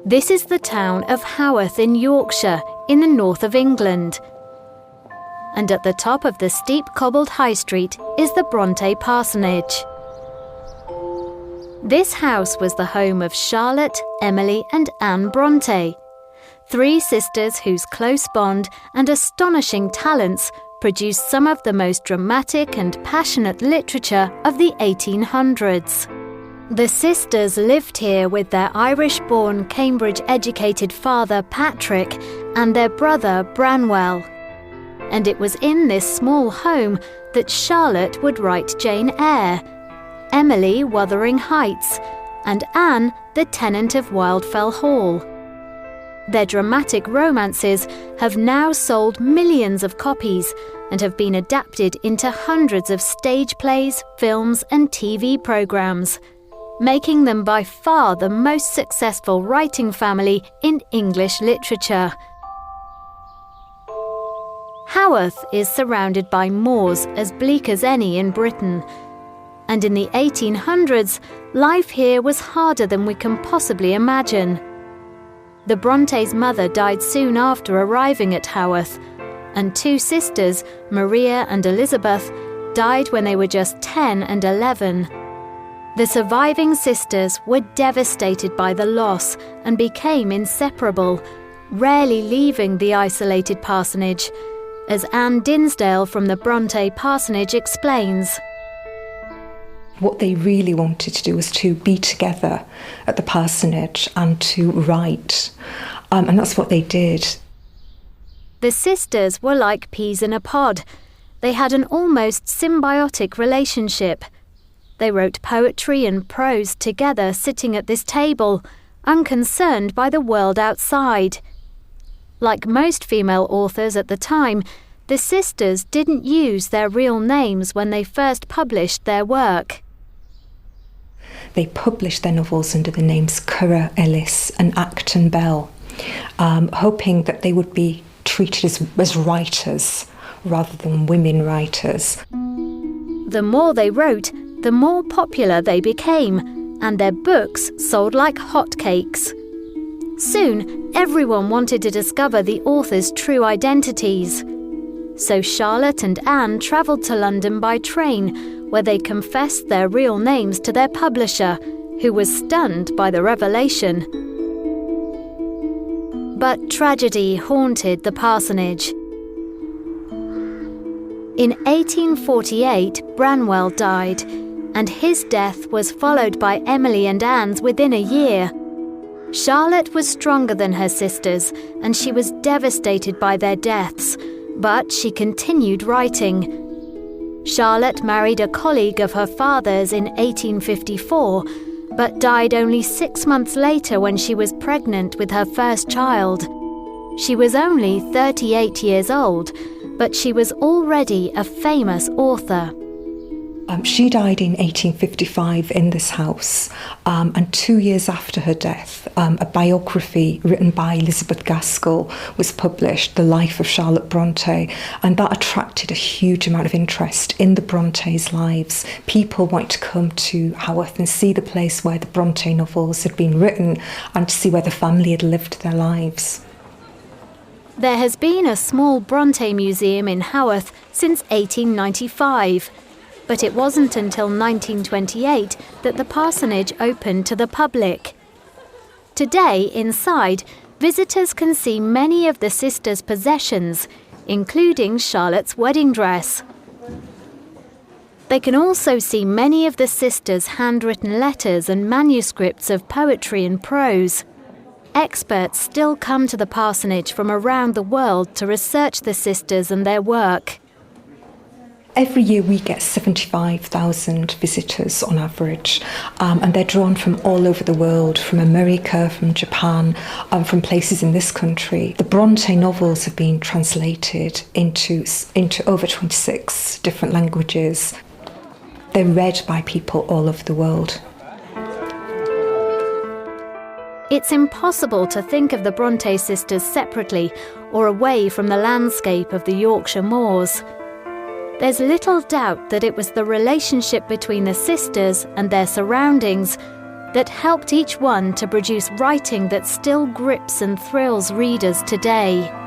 This is the town of Haworth in Yorkshire, in the north of England. And at the top of the steep cobbled high street is the Bronte parsonage. This house was the home of Charlotte, Emily and Anne Bronte, three sisters whose close bond and astonishing talents produced some of the most dramatic and passionate literature of the 1800s. The sisters lived here with their Irish-born, Cambridge-educated father Patrick and their brother Branwell. And it was in this small home that Charlotte would write Jane Eyre, Emily Wuthering Heights, and Anne The Tenant of Wildfell Hall. Their dramatic romances have now sold millions of copies and have been adapted into hundreds of stage plays, films and TV programmes, making them by far the most successful writing family in English literature. Haworth is surrounded by moors as bleak as any in Britain, and in the 1800s, life here was harder than we can possibly imagine. The Brontes' mother died soon after arriving at Haworth, and two sisters, Maria and Elizabeth, died when they were just 10 and 11. The surviving sisters were devastated by the loss and became inseparable, rarely leaving the isolated parsonage, as Anne Dinsdale from the Bronte parsonage explains. What they really wanted to do was to be together at the parsonage and to write, and that's what they did. The sisters were like peas in a pod. They had an almost symbiotic relationship. They wrote poetry and prose together sitting at this table, unconcerned by the world outside. Like most female authors at the time, the sisters didn't use their real names when they first published their work. They published their novels under the names Currer Ellis and Acton Bell, hoping that they would be treated as writers rather than women writers. The more they wrote, the more popular they became, and their books sold like hotcakes. Soon, everyone wanted to discover the authors' true identities. So Charlotte and Anne travelled to London by train, where they confessed their real names to their publisher, who was stunned by the revelation. But tragedy haunted the parsonage. In 1848, Branwell died, and his death was followed by Emily and Anne's within a year. Charlotte was stronger than her sisters, and she was devastated by their deaths, but she continued writing. Charlotte married a colleague of her father's in 1854, but died only 6 months later when she was pregnant with her first child. She was only 38 years old, but she was already a famous author. She died in 1855 in this house, and 2 years after her death, a biography written by Elizabeth Gaskell was published, The Life of Charlotte Bronte, and that attracted a huge amount of interest in the Brontes' lives. People wanted to come to Haworth and see the place where the Bronte novels had been written and to see where the family had lived their lives. There has been a small Bronte museum in Haworth since 1895. But it wasn't until 1928 that the parsonage opened to the public. Today, inside, visitors can see many of the sisters' possessions, including Charlotte's wedding dress. They can also see many of the sisters' handwritten letters and manuscripts of poetry and prose. Experts still come to the parsonage from around the world to research the sisters and their work. Every year we get 75,000 visitors on average, and they're drawn from all over the world, from America, from Japan, from places in this country. The Bronte novels have been translated into over 26 different languages. They're read by people all over the world. It's impossible to think of the Bronte sisters separately or away from the landscape of the Yorkshire moors. There's little doubt that it was the relationship between the sisters and their surroundings, that helped each one to produce writing that still grips and thrills readers today.